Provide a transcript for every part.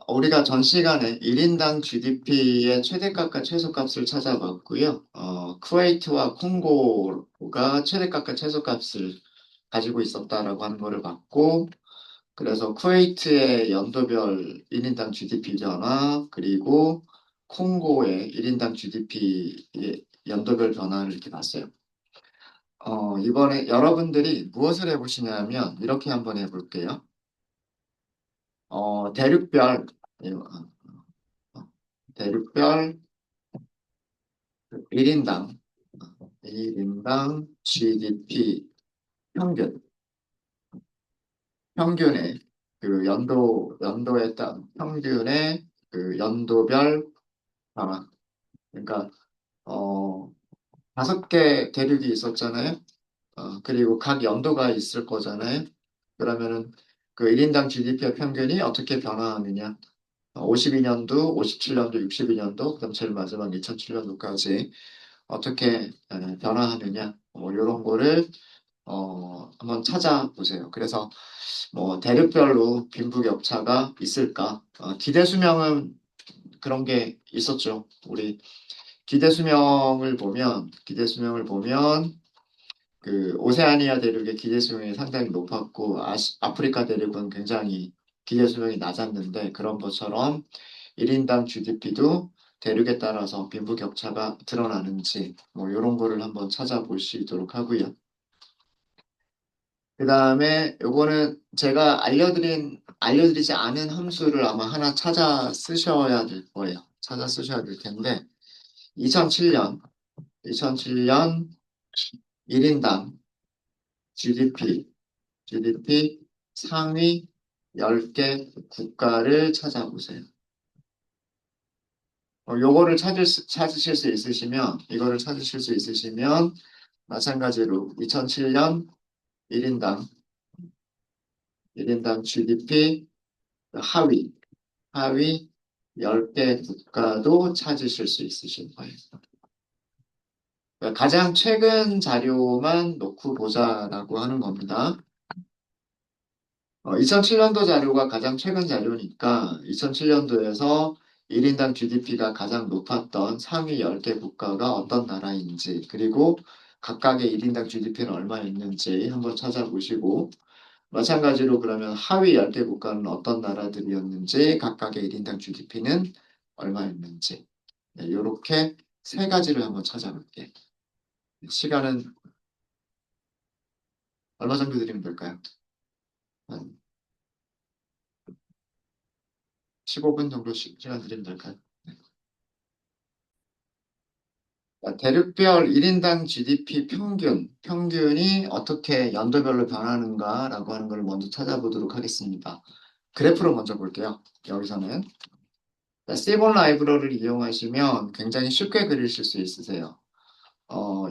우리가 전 시간에 1인당 GDP의 최대값과 최소값을 찾아봤고요. 쿠웨이트와 콩고가 최대값과 최소값을 가지고 있었다라고 하는 거를 봤고, 그래서 쿠웨이트의 연도별 1인당 GDP 변화, 그리고 콩고의 1인당 GDP의 연도별 변화를 이렇게 봤어요. 이번에 여러분들이 무엇을 해보시냐면, 이렇게 한번 해볼게요. 대륙별, 대륙별 1인당, 1인당 GDP 평균, 평균의 연도에 따른 평균의 연도별 변화. 그러니까, 어, 5개 대륙이 있었잖아요. 그리고 각 연도가 있을 거잖아요. 그러면은 그 1인당 GDP의 평균이 어떻게 변화하느냐. 52년도, 57년도, 62년도, 그다음 제일 마지막 2007년도까지 어떻게 변화하느냐. 이런 거를 한번 찾아보세요. 그래서 뭐 대륙별로 빈부격차가 있을까? 기대 수명은 그런 게 있었죠. 우리 기대 수명을 보면 그 오세아니아 대륙의 기대 수명이 상당히 높았고 아프리카 대륙은 굉장히 기대 수명이 낮았는데 그런 것처럼 1인당 GDP도 대륙에 따라서 빈부격차가 드러나는지 뭐 이런 거를 한번 찾아보시도록 하고요. 그 다음에 요거는 제가 알려드리지 않은 함수를 아마 하나 찾아 쓰셔야 될 거예요. 찾아 쓰셔야 될 텐데, 2007년 1인당 GDP 상위 10개 국가를 찾아보세요. 요거를 찾으실 수 있으시면, 이거를 찾으실 수 있으시면, 마찬가지로 2007년 1인당, 1인당 GDP 하위 10개 국가도 찾으실 수 있으실 거예요. 그러니까 가장 최근 자료만 놓고 보자라고 하는 겁니다. 2007년도 자료가 가장 최근 자료니까 2007년도에서 1인당 GDP가 가장 높았던 상위 10개 국가가 어떤 나라인지, 그리고 각각의 1인당 GDP는 얼마였는지 한번 찾아보시고, 마찬가지로 그러면 하위 10개 국가는 어떤 나라들이었는지, 각각의 1인당 GDP는 얼마였는지, 네, 이렇게 세 가지를 한번 찾아볼게요. 시간은 얼마 정도 드리면 될까요? 한 15분 정도 시간 드리면 될까요? 대륙별 1인당 GDP 평균이 어떻게 연도별로 변하는가라고 하는 걸 먼저 찾아보도록 하겠습니다. 그래프로 먼저 볼게요. 여기서는 세본 라이브러리를 이용하시면 굉장히 쉽게 그리실 수 있으세요.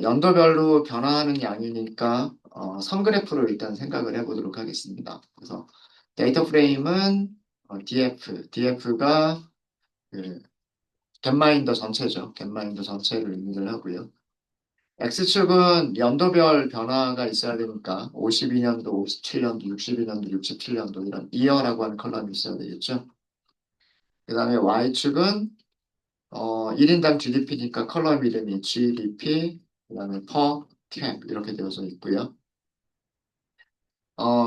연도별로 변화하는 양이니까 선그래프로 일단 생각을 해보도록 하겠습니다. 그래서 데이터 프레임은 DF가 그 겟마인더 전체죠. 겟마인더 전체를 의미를 하고요. X축은 연도별 변화가 있어야 되니까 52년도, 57년도, 62년도, 67년도 이런 이어라고 하는 컬럼이 있어야 되겠죠. 그 다음에 Y축은 1인당 GDP니까 컬럼 이름이 GDP, 그 다음에 per cap 이렇게 되어서 있고요.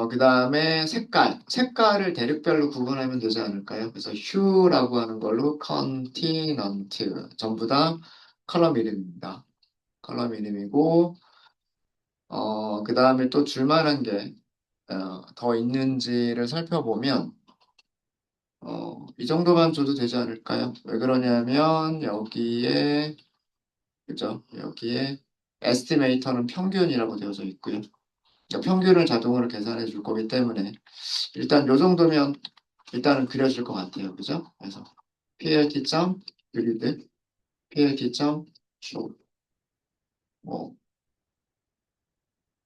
그 다음에 색깔을 대륙별로 구분하면 되지 않을까요? 그래서 hue라고 하는 걸로 continent 전부 다 컬럼 이름입니다. 컬럼 이름이고 그 다음에 또 줄만한 게 더 있는지를 살펴보면 이 정도만 줘도 되지 않을까요? 왜 그러냐면 그죠? 여기에 에스티메이터는 평균이라고 되어져 있고요. 그러니까 평균을 자동으로 계산해 줄 거기 때문에 일단 요 정도면 일단은 그려질 것 같아요. 그죠? 그래서 plt grid, plt show 뭐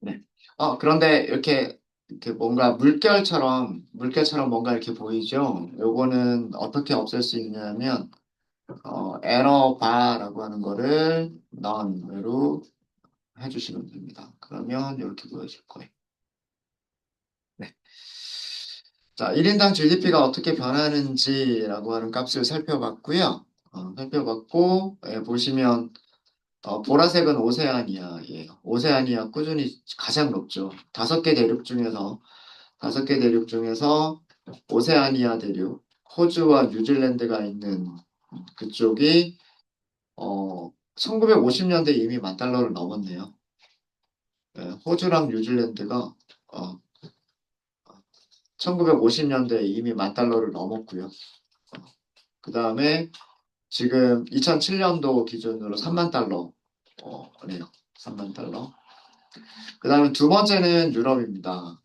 네. 그런데 이렇게 뭔가 물결처럼 뭔가 이렇게 보이죠? 요거는 어떻게 없앨 수 있냐면, 에러 바라고 하는 거를 none으로 해주시면 됩니다. 그러면 이렇게 보여질 거예요. 네. 자, 1인당 GDP가 어떻게 변하는지라고 하는 값을 살펴봤고요. 살펴봤고, 예, 보시면, 보라색은 오세아니아예요. 오세아니아 꾸준히 가장 높죠. 다섯 개 대륙 중에서 오세아니아 대륙, 호주와 뉴질랜드가 있는 그쪽이, 1950년대 이미 만 달러를 넘었네요. 예, 호주랑 뉴질랜드가, 1950년대에 이미 만 달러를 넘었고요. 그 다음에 지금 2007년도 기준으로 3만 달러, 네요. 3만 달러. 그 다음에 두 번째는 유럽입니다.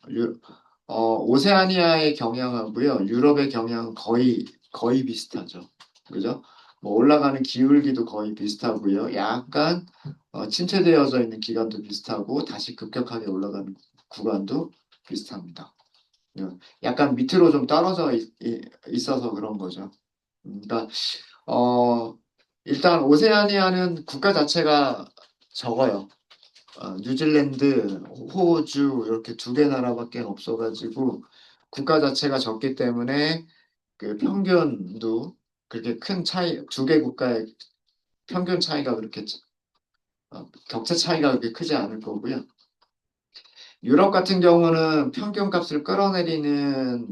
오세아니아의 경향하고요. 유럽의 경향은 거의 비슷하죠. 그죠? 뭐 올라가는 기울기도 거의 비슷하고요. 약간 침체되어져 있는 기간도 비슷하고 다시 급격하게 올라가는 구간도 비슷합니다. 약간 밑으로 좀 떨어져 있어서 그런 거죠. 그러니까 어, 일단 오세아니아는 국가 자체가 적어요. 뉴질랜드, 호주 이렇게 두 개 나라밖에 없어가지고 국가 자체가 적기 때문에 그 평균도 그렇게 큰 차이, 두 개 국가의 평균 차이가 그렇게 격차 차이가 그렇게 크지 않을 거고요. 유럽 같은 경우는 평균 값을 끌어내리는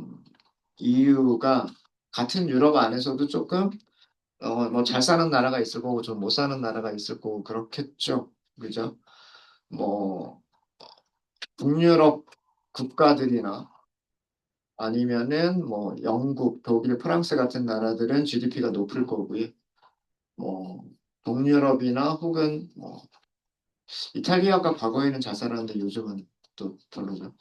이유가 같은 유럽 안에서도 조금 뭐 잘 사는 나라가 있을 거고 좀 못 사는 나라가 있을 거고 그렇겠죠. 그죠? 뭐 북유럽 국가들이나 아니면은 뭐 영국, 독일, 프랑스 같은 나라들은 GDP가 높을 거고요. 뭐 동유럽이나 혹은 뭐 이탈리아가 과거에는 잘 살았는데 요즘은 또 별로죠.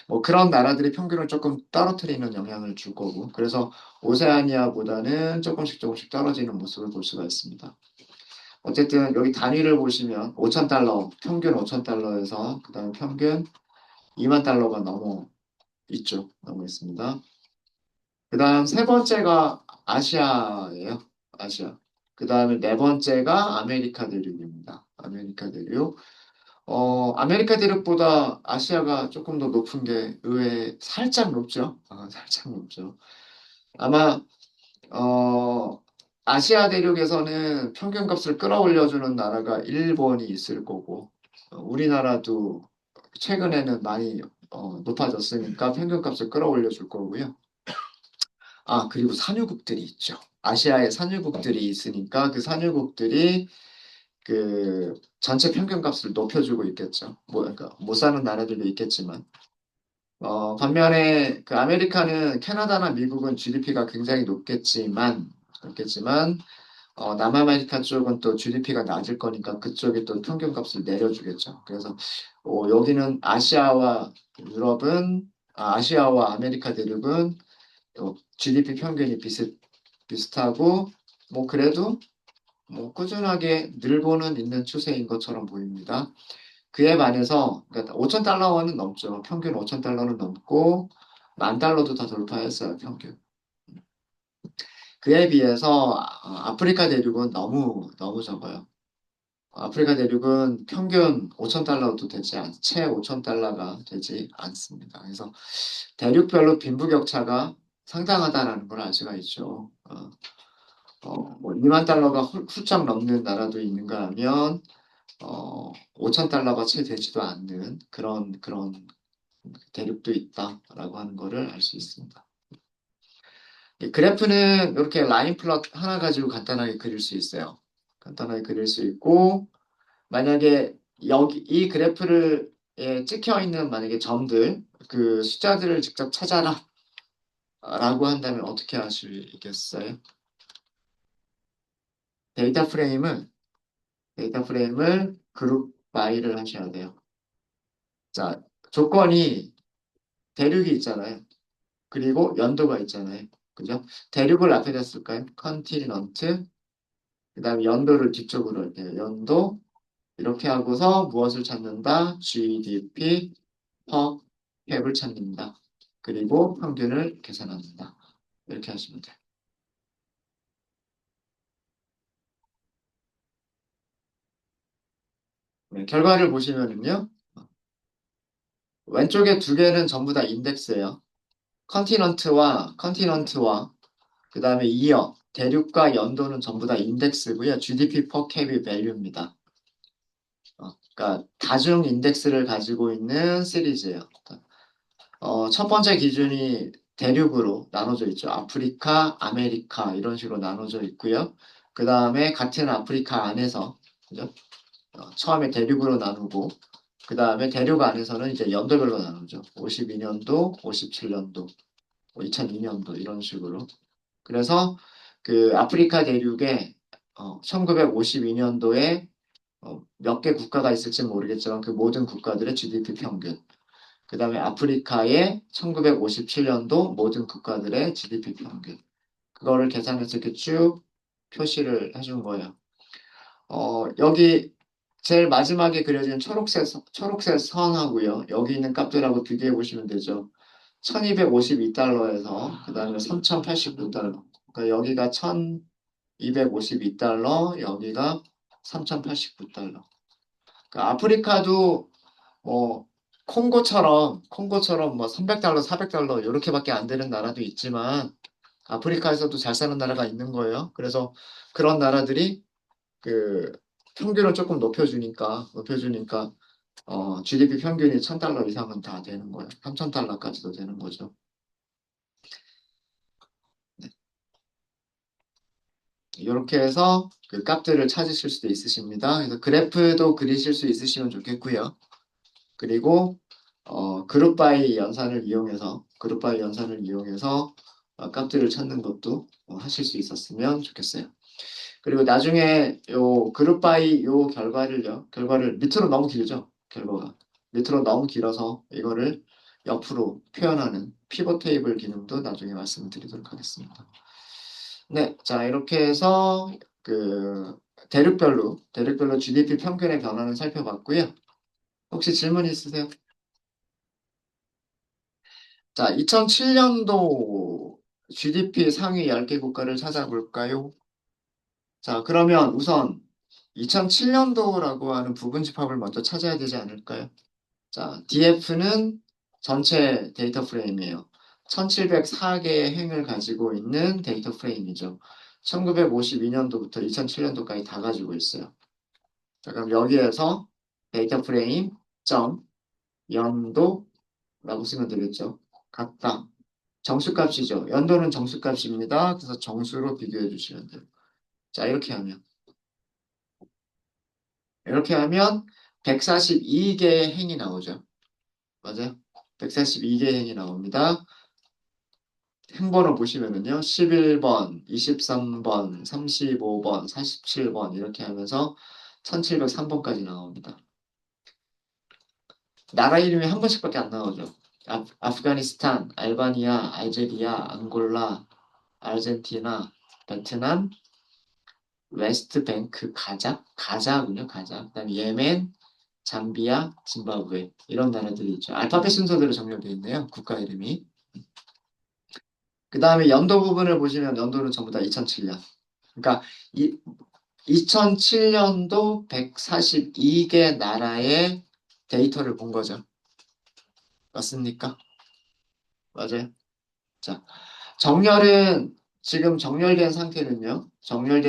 뭐 그런 나라들이 평균을 조금 떨어뜨리는 영향을 줄 거고 그래서 오세아니아보다는 조금씩 떨어지는 모습을 볼 수가 있습니다. 어쨌든 여기 단위를 보시면 5천 달러, 평균 5천 달러에서 그다음에 평균 2만 달러가 넘어 있죠. 넘어 있습니다. 그다음 세 번째가 아시아예요. 아시아. 그다음에 네 번째가 아메리카 대륙입니다. 아메리카 대륙. 아메리카 대륙보다 아시아가 조금 더 높은 게 의외에 살짝 높죠. 살짝 높죠. 아마 어, 아시아 대륙에서는 평균값을 끌어올려주는 나라가 일본이 있을 거고, 우리나라도 최근에는 많이 높아졌으니까 평균값을 끌어올려 줄 거고요. 그리고 산유국들이 있죠. 아시아에 산유국들이 있으니까 그 산유국들이 그 전체 평균값을 높여주고 있겠죠. 뭐, 그러니까 못 사는 나라들도 있겠지만. 반면에 그 아메리카는 캐나다나 미국은 GDP가 굉장히 높겠지만, 남아메리카 쪽은 또 GDP가 낮을 거니까 그쪽에 또 평균값을 내려주겠죠. 그래서 여기는 아시아와 아메리카 대륙은 GDP 평균이 비슷하고 뭐 그래도 뭐 꾸준하게 늘고는 있는 추세인 것처럼 보입니다. 그에 반해서 그러니까 5천 달러는 넘죠. 평균 5천 달러는 넘고 만 달러도 다 돌파했어요. 평균. 그에 비해서 아프리카 대륙은 너무 적어요. 아프리카 대륙은 평균 5천 달러도 채 5천 달러가 되지 않습니다. 그래서 대륙별로 빈부격차가 상당하다는 걸 알 수가 있죠. 뭐 2만 달러가 훌쩍 넘는 나라도 있는가 하면 5천 달러가 채 되지도 않는 그런 대륙도 있다라고 하는 거를 알 수 있습니다. 이 그래프는 이렇게 라인 플롯 하나 가지고 간단하게 그릴 수 있어요. 간단하게 그릴 수 있고 만약에 여기 이 그래프를 찍혀 있는 만약에 점들 그 숫자들을 직접 찾아라 라고 한다면 어떻게 하시겠어요? 데이터 프레임을 데이터 프레임을 그룹 바이를 하셔야 돼요. 자, 조건이 대륙이 있잖아요. 그리고 연도가 있잖아요. 그죠? 대륙을 앞에다 쓸까요? 컨티넌트. 그 다음에 연도를 뒤쪽으로 할게요. 연도. 이렇게 하고서 무엇을 찾는다? GDP per cap을 찾는다. 그리고 평균을 계산한다. 이렇게 하시면 돼요. 네, 결과를 보시면은요. 왼쪽에 두 개는 전부 다 인덱스예요. 컨티넌트와 그 다음에 이어, 대륙과 연도는 전부 다 인덱스고요. GDP per capita value입니다. 그러니까 다중 인덱스를 가지고 있는 시리즈예요. 첫 번째 기준이 대륙으로 나눠져 있죠. 아프리카, 아메리카 이런 식으로 나눠져 있고요. 그 다음에 같은 아프리카 안에서 그죠? 처음에 대륙으로 나누고 그 다음에 대륙 안에서는 이제 연도별로 나누죠. 52년도, 57년도, 2002년도 이런 식으로. 그래서 그 아프리카 대륙에 1952년도에 몇 개 국가가 있을지 모르겠지만 그 모든 국가들의 GDP 평균. 그 다음에 아프리카의 1957년도 모든 국가들의 GDP 평균. 그거를 계산해서 이렇게 쭉 표시를 해준 거예요. 여기 제일 마지막에 그려진 초록색 선하고요. 여기 있는 값들하고 비교해 보시면 되죠. 1252달러에서 그 다음에 3089달러. 그러니까 여기가 1252달러, 여기가 3089달러. 그러니까 아프리카도 뭐 콩고처럼 뭐 300달러, 400달러 이렇게밖에 안 되는 나라도 있지만 아프리카에서도 잘 사는 나라가 있는 거예요. 그래서 그런 나라들이 그 평균을 조금 높여주니까 GDP 평균이 1000달러 이상은 다 되는 거예요. 3000달러까지도 되는 거죠. 네. 이렇게 해서 그 값들을 찾으실 수도 있으십니다. 그래서 그래프도 그리실 수 있으시면 좋겠고요. 그리고 그룹바이 연산을 이용해서 값들을 찾는 것도 하실 수 있었으면 좋겠어요. 그리고 나중에 요 그룹바이 요 결과를 밑으로 너무 길죠. 결과가 밑으로 너무 길어서 이거를 옆으로 표현하는 피벗 테이블 기능도 나중에 말씀드리도록 하겠습니다. 네, 자 이렇게 해서 그 대륙별로 GDP 평균의 변화를 살펴봤고요. 혹시 질문 있으세요? 자, 2007년도 GDP 상위 10개 국가를 찾아볼까요? 자, 그러면 우선 2007년도라고 하는 부분집합을 먼저 찾아야 되지 않을까요? 자, DF는 전체 데이터 프레임이에요. 1704개의 행을 가지고 있는 데이터 프레임이죠. 1952년도부터 2007년도까지 다 가지고 있어요. 자, 그럼 여기에서 데이터 프레임 점 연도라고 쓰면 되겠죠. 같다. 정수값이죠. 연도는 정수값입니다. 그래서 정수로 비교해 주시면 돼요. 자, 이렇게 하면 142개의 행이 나오죠. 맞아요? 142개의 행이 나옵니다. 행번호 보시면은요. 11번, 23번, 35번, 47번 이렇게 하면서 1703번까지 나옵니다. 나라 이름이 한 번씩밖에 안 나오죠. 아프가니스탄, 알바니아, 알제리아, 앙골라, 아르헨티나, 베트남, 웨스트뱅크, 가자군요, 가자. 그다음에 예멘, 잠비아, 짐바브웨 이런 나라들이 있죠. 알파벳 순서대로 정렬되어 있네요. 국가 이름이. 그 다음에 연도 부분을 보시면 연도는 전부 다 2007년. 그러니까 2007년도 142개 나라의 데이터를 본 거죠. 맞습니까? 맞아요. 자, 정렬은 지금 정렬된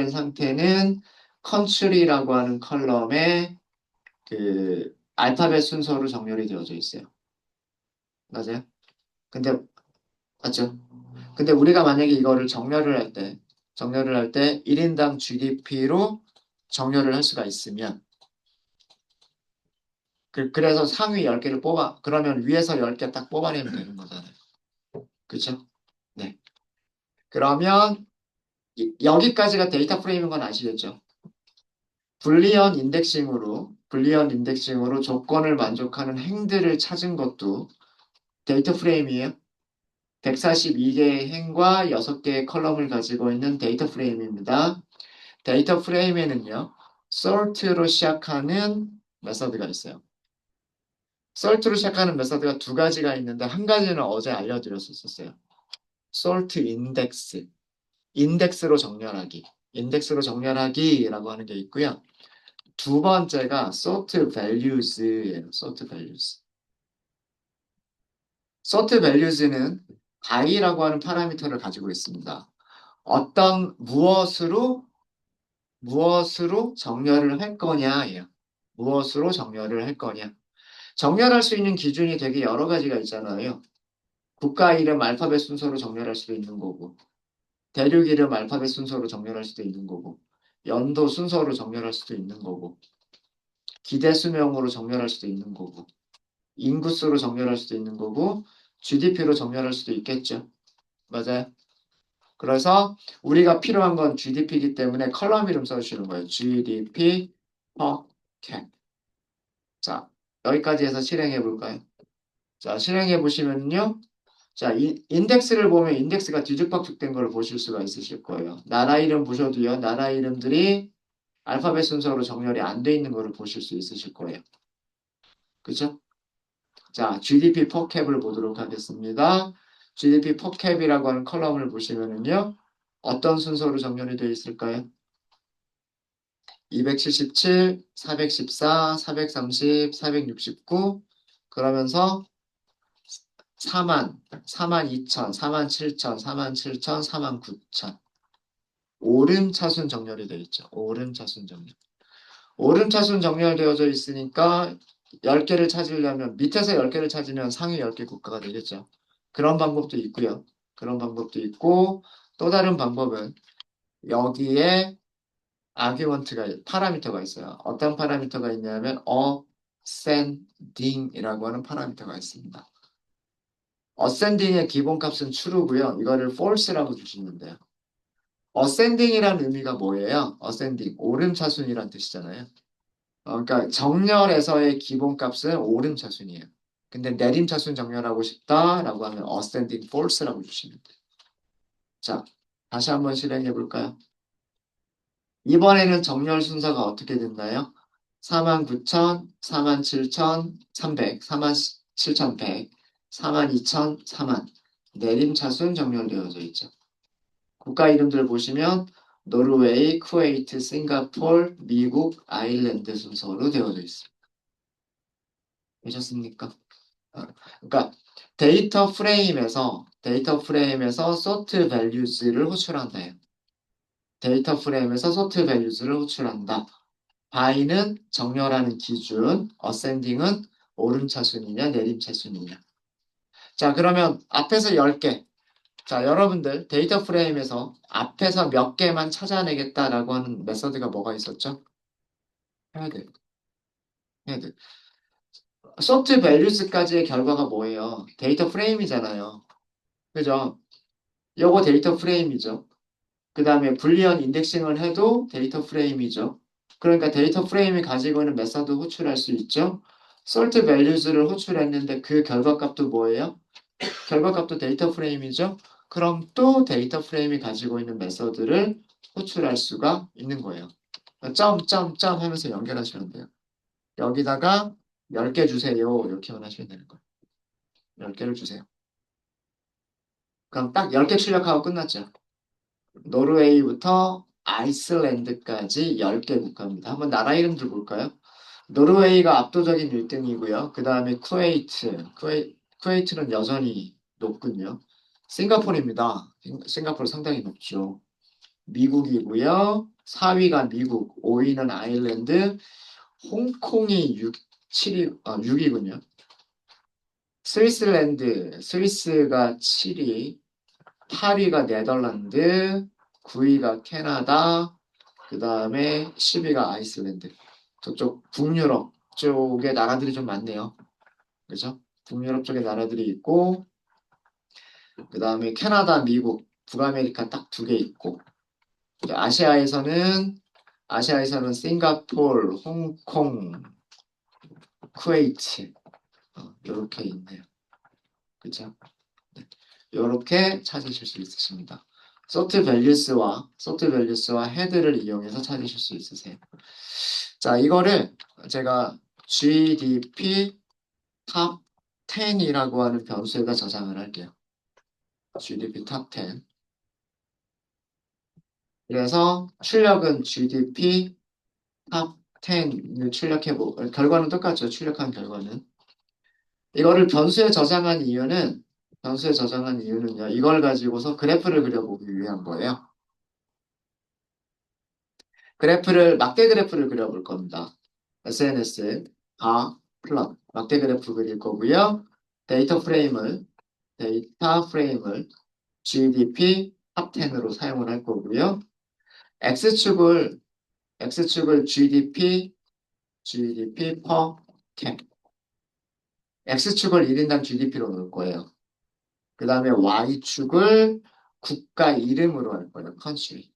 상태는 컨츄리라고 하는 컬럼에 그 알파벳 순서로 정렬이 되어져 있어요. 맞아요? 근데 맞죠? 근데 우리가 만약에 이거를 정렬을 할 때 1인당 GDP로 정렬을 할 수가 있으면 그래서 상위 10개를 그러면 위에서 10개 딱 뽑아내면 되는 거잖아요. 그렇죠? 네. 그러면 여기까지가 데이터 프레임인 건 아시겠죠? 불리언 인덱싱으로 조건을 만족하는 행들을 찾은 것도 데이터 프레임이에요. 142개의 행과 6개의 컬럼을 가지고 있는 데이터 프레임입니다. 데이터 프레임에는요, sort로 시작하는 메서드가 있어요. sort로 시작하는 메서드가 두 가지가 있는데 한 가지는 어제 알려드렸었어요. sort index, 인덱스로 정렬하기라고 하는 게 있고요. 두 번째가 sort values예요. sort values는 i라고 하는 파라미터를 가지고 있습니다. 어떤 무엇으로 정렬을 할 거냐예요. 무엇으로 정렬을 할 거냐. 정렬할 수 있는 기준이 되게 여러 가지가 있잖아요. 국가 이름 알파벳 순서로 정렬할 수도 있는 거고, 대륙 이름 알파벳 순서로 정렬할 수도 있는 거고, 연도 순서로 정렬할 수도 있는 거고, 기대 수명으로 정렬할 수도 있는 거고, 인구수로 정렬할 수도 있는 거고, GDP로 정렬할 수도 있겠죠. 맞아요. 그래서 우리가 필요한 건 GDP이기 때문에 컬럼 이름 써주시는 거예요. GDP per cap. 자, 여기까지 해서 실행해 볼까요? 자, 실행해 보시면요. 자, 인덱스를 보면 인덱스가 뒤죽박죽된 걸 보실 수가 있으실 거예요. 나라 이름 보셔도요. 나라 이름들이 알파벳 순서로 정렬이 안 돼 있는 거를 보실 수 있으실 거예요. 그죠? 자, GDP per cap을 보도록 하겠습니다. GDP per cap이라고 하는 컬럼을 보시면은요. 어떤 순서로 정렬이 되어 있을까요? 277, 414, 430, 469 그러면서 4만, 4만 2천, 4만 7천, 4만 7천, 4만 9천. 오름차순 정렬이 되어 있죠. 오름차순 정렬. 오름차순 정렬되어져 있으니까 10개를 찾으려면 밑에서 10개를 찾으면 상위 10개 국가가 되겠죠. 그런 방법도 있고요. 그런 방법도 있고 또 다른 방법은 여기에 아규먼트가 파라미터가 있어요. 어떤 파라미터가 있냐면 ascending이라고 하는 파라미터가 있습니다. ascending의 기본값은 true고요. 이거를 false라고 주시면 돼요. ascending이라는 의미가 뭐예요? ascending 오름차순이란 뜻이잖아요. 그러니까 정렬에서의 기본값은 오름차순이에요. 근데 내림차순 정렬하고 싶다라고 하면 ascending false라고 주시면 돼요. 자, 다시 한번 실행해 볼까요? 이번에는 정렬 순서가 어떻게 됐나요? 49,000, 47,300, 47,100, 42,000, 4만. 내림차순 정렬되어져 있죠. 국가 이름들 보시면 노르웨이, 쿠웨이트, 싱가폴, 미국, 아일랜드 순서로 되어져 있습니다. 되셨습니까? 그러니까 데이터 프레임에서 sort values를 호출한다. 데이터 프레임에서 sort values를 호출한다. by는 정렬하는 기준, ascending은 오름차순이냐 내림차순이냐. 자, 그러면 앞에서 10개. 자, 여러분들 데이터 프레임에서 앞에서 몇 개만 찾아내겠다라고 하는 메서드가 뭐가 있었죠? 헤드, 헤드. sort values까지의 결과가 뭐예요? 데이터 프레임이잖아요. 그죠? 요거 데이터 프레임이죠. 그 다음에 불리언 인덱싱을 해도 데이터 프레임이죠. 그러니까 데이터 프레임이 가지고 있는 메서드 호출할 수 있죠. sort values를 호출했는데 그 결과값도 뭐예요? 결과값도 데이터 프레임이죠. 그럼 또 데이터 프레임이 가지고 있는 메서드를 호출할 수가 있는 거예요. 점 하면서 연결하시면 돼요. 여기다가 10개 주세요. 이렇게만 하시면 되는 거예요. 10개를 주세요. 그럼 딱 10개 출력하고 끝났죠. 노르웨이부터 아이슬란드까지 10개 국가입니다. 한번 나라 이름들 볼까요? 노르웨이가 압도적인 1등이고요. 그 다음에 쿠웨이트는 여전히 높군요. 싱가포르입니다. 싱가포르 상당히 높죠. 미국이고요. 4위가 미국, 5위는 아일랜드, 홍콩이 6위군요. 스위스가 7위, 8위가 네덜란드, 9위가 캐나다, 그 다음에 10위가 아이슬란드. 저쪽 북유럽 쪽에 나라들이 좀 많네요. 그죠? 북유럽 쪽에 나라들이 있고, 그 다음에 캐나다, 미국, 북아메리카 딱 2개 있고, 아시아에서는 싱가포르, 홍콩, 쿠웨이트, 이렇게 있네요. 그죠? 이렇게 찾으실 수 있으십니다. sort values와 헤드를 이용해서 찾으실 수 있으세요. 자, 이거를 제가 GDP top 10이라고 하는 변수에다 저장을 할게요. GDP top 10. 그래서 출력은 GDP top 10을 결과는 똑같죠. 출력한 결과는. 이거를 변수에 저장한 이유는 변수에 저장한 이유는요. 이걸 가지고서 그래프를 그려보기 위한 거예요. 막대 그래프를 그려볼 겁니다. SNS에 다 플롯, 막대 그래프 그릴 거고요. 데이터 프레임을 GDP 탑 10으로 사용을 할 거고요. X축을, X축을 GDP per cap. X축을 1인당 GDP로 놓을 거예요. 그 다음에 Y축을 국가 이름으로 할 거예요. country.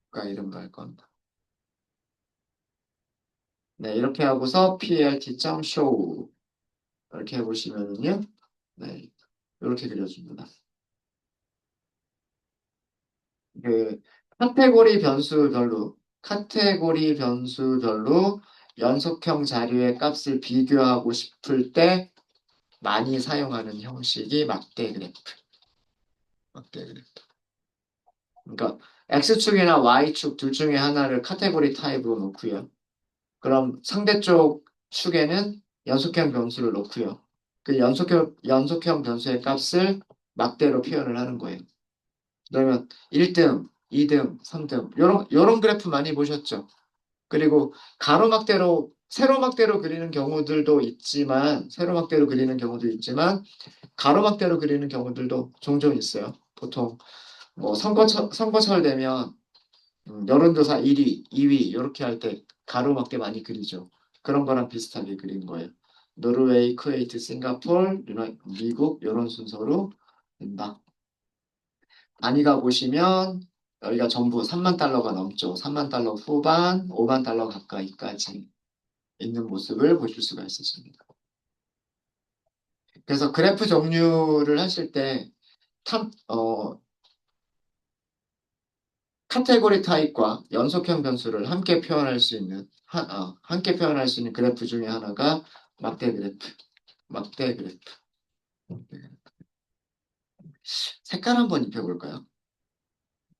국가 이름으로 할 겁니다. 네, 이렇게 하고서 plt.show 이렇게 해보시면은요. 네, 이렇게 그려줍니다. 그 카테고리 변수별로 연속형 자료의 값을 비교하고 싶을 때 많이 사용하는 형식이 막대 그래프. 막대 그래프. 그러니까 X축이나 Y축 둘 중에 하나를 카테고리 타입으로 놓고요. 그럼 상대쪽 축에는 연속형 변수를 놓고요. 그 연속형 변수의 값을 막대로 표현을 하는 거예요. 그러면 1등, 2등, 3등 요런 그래프 많이 보셨죠? 그리고 가로막대로 세로막대로 그리는 경우들도 있지만 세로막대로 그리는 경우도 있지만 가로막대로 그리는 경우들도 종종 있어요. 보통 뭐 선거철 되면 여론조사 1위, 2위 이렇게 할 때 가로막대 많이 그리죠. 그런 거랑 비슷하게 그린 거예요. 노르웨이, 쿠웨이트, 싱가폴, 미국 이런 순서로 된다. 단위가 보시면 여기가 전부 3만 달러가 넘죠. 3만 달러 후반, 5만 달러 가까이까지 있는 모습을 보실 수가 있으십니다. 그래서 그래프 종류를 하실 때 탐, 어, 카테고리 타입과 연속형 변수를 함께 표현할 수 있는 그래프 중에 하나가 막대 그래프. 막대 그래프. 색깔 한번 입혀볼까요?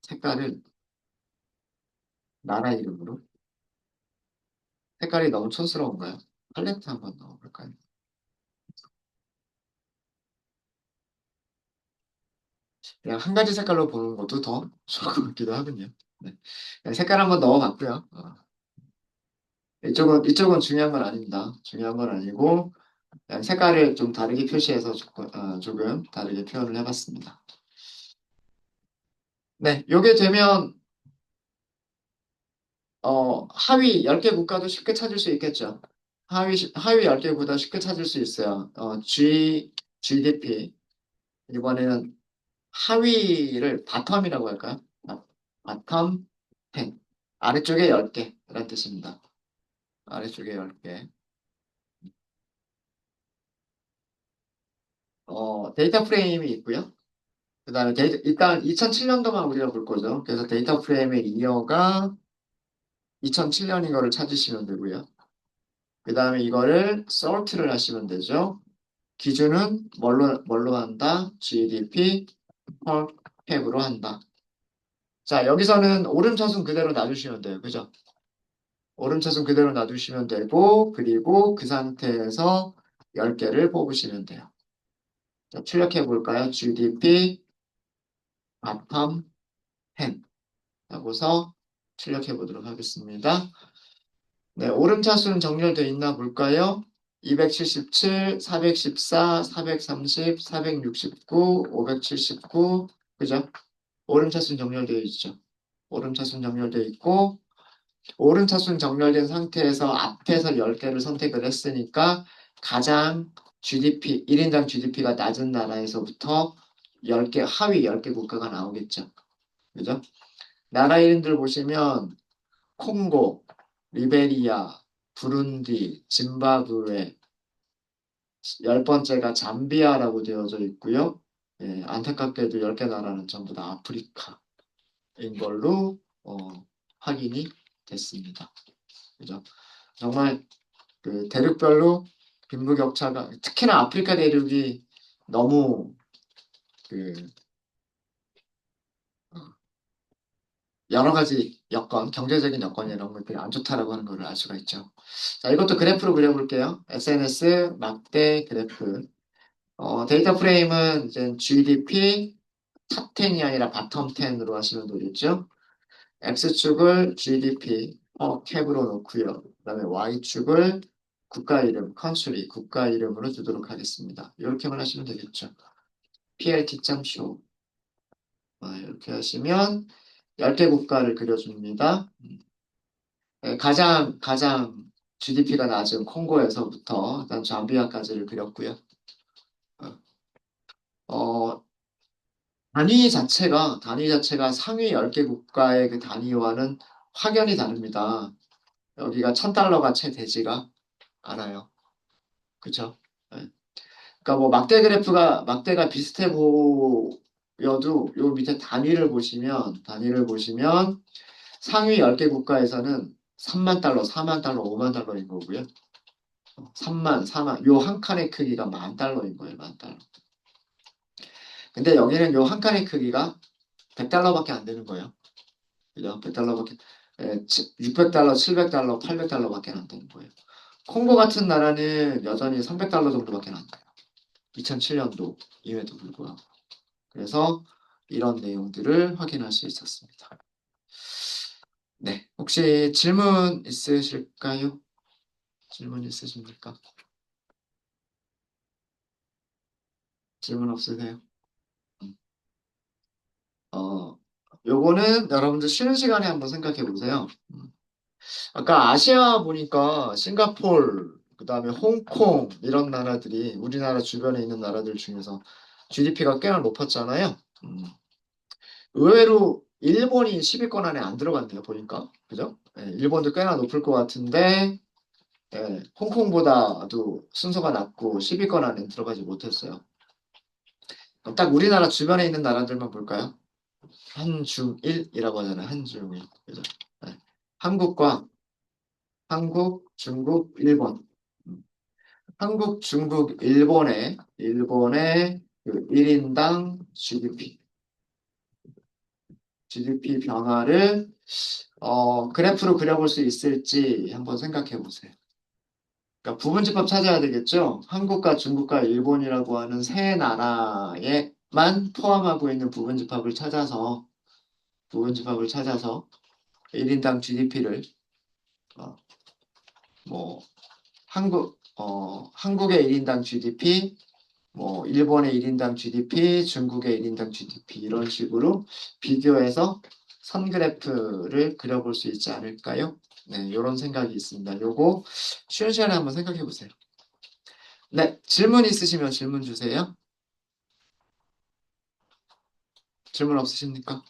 색깔을 나라 이름으로. 색깔이 너무 촌스러운가요? 팔레트 한번 넣어볼까요? 그냥 한 가지 색깔로 보는 것도 더 좋을 것 같기도 하군요. 네. 색깔 한번 넣어봤고요. 이쪽은 중요한 건 아닙니다. 중요한 건 아니고, 그냥 색깔을 좀 다르게 표시해서 조금 다르게 표현을 해봤습니다. 네, 요게 되면 하위 10개 국가도 쉽게 찾을 수 있겠죠. 하위 10개보다 쉽게 찾을 수 있어요. GDP. 이번에는 하위를 바텀이라고 할까요? 바텀 10. 아래쪽에 10개라는 뜻입니다. 아래쪽에 10개. 데이터 프레임이 있고요. 그 다음에 일단 2007년도만 우리가 볼 거죠. 그래서 데이터 프레임의 이어가 2007년인 거를 찾으시면 되고요. 그 다음에 이거를 sort를 하시면 되죠. 기준은 뭘로 한다? GDP per cap으로 한다. 자, 여기서는 오름차순 그대로 놔두시면 돼요. 그죠? 오름차순 그대로 놔두시면 되고, 그리고 그 상태에서 10개를 뽑으시면 돼요. 자, 출력해 볼까요? GDP 바텀 10 하고서 출력해 보도록 하겠습니다. 네, 오름차순 정렬되어 있나 볼까요? 277, 414, 430, 469, 579, 그죠? 오름차순 정렬되어 있죠. 오름차순 정렬되어 있고, 오름차순 정렬된 상태에서 앞에서 10개를 선택을 했으니까 가장 GDP, 1인당 GDP가 낮은 나라에서부터 10개, 하위 10개 국가가 나오겠죠. 그죠? 나라 이름들 보시면 콩고, 리베리아, 부룬디, 짐바브웨, 10번째가 잠비아라고 되어져 있고요. 예, 안타깝게도 10개 나라는 전부 다 아프리카인 걸로 확인이 됐습니다. 그죠? 정말 그 대륙별로 빈부격차가 특히나 아프리카 대륙이 너무 그 여러 가지 경제적인 여건 이런 것들이 안 좋다라고 하는 걸 알 수가 있죠. 자, 이것도 그래프로 그려볼게요. SNS 막대 그래프. 데이터 프레임은 이제 GDP 탑 10이 아니라 바텀 10으로 하시면 되겠죠? X축을 GDP 캡으로 놓고요. 그다음에 Y축을 국가 이름, 컨트리, 국가 이름으로 두도록 하겠습니다. 이렇게만 하시면 되겠죠. PLT.show. 이렇게 하시면 10개 국가를 그려줍니다. 가장 GDP가 낮은 콩고에서부터 일단 잠비아까지를 그렸고요. 어, 단위 자체가 상위 10개 국가의 그 단위와는 확연히 다릅니다. 여기가 1000달러가 채 되지가 않아요. 그쵸? 네. 그러니까 뭐 막대가 비슷해 보여도 요 밑에 단위를 보시면 상위 10개 국가에서는 3만 달러, 4만 달러, 5만 달러인 거고요. 3만, 4만, 요 한 칸의 크기가 10,000달러인 거예요, 10,000달러. 근데 여기는 요 한 칸의 크기가 100달러밖에 안 되는 거예요. 그죠? 100달러밖에, 600달러, 700달러, 800달러밖에 안 되는 거예요. 콩고 같은 나라는 여전히 300달러 정도밖에 안 돼요. 2007년도임에도 불구하고. 그래서 이런 내용들을 확인할 수 있었습니다. 네. 혹시 질문 있으실까요? 질문 있으십니까? 질문 없으세요? 음. 어, 요거는 여러분들 쉬는 시간에 한번 생각해 보세요. 아까 아시아 보니까 싱가폴, 그다음에 홍콩 이런 나라들이 우리나라 주변에 있는 나라들 중에서 GDP가 꽤나 높았잖아요. 의외로 일본이 10위권 안에 안 들어갔네요, 보니까. 그죠? 일본도 꽤나 높을 것 같은데, 홍콩보다도 순서가 낮고 10위권 안에 들어가지 못했어요. 그럼 딱 우리나라 주변에 있는 나라들만 볼까요? 한중일이라고 하잖아요, 한중일. 그죠? 네. 한국과 한국, 중국, 일본. 음. 한국, 중국, 일본의 그 1인당 GDP 변화를 그래프로 그려볼 수 있을지 한번 생각해 보세요. 그러니까 부분집합 찾아야 되겠죠? 한국과 중국과 일본이라고 하는 세 나라에만 포함하고 있는 부분집합을 찾아서 1인당 GDP를 뭐 한국의 1인당 GDP, 뭐 일본의 1인당 GDP, 중국의 1인당 GDP 이런 식으로 비교해서 선 그래프를 그려볼 수 있지 않을까요? 네, 이런 생각이 있습니다. 요거 쉬는 시간에 한번 생각해 보세요. 네, 질문 있으시면 질문 주세요. 질문 없으십니까?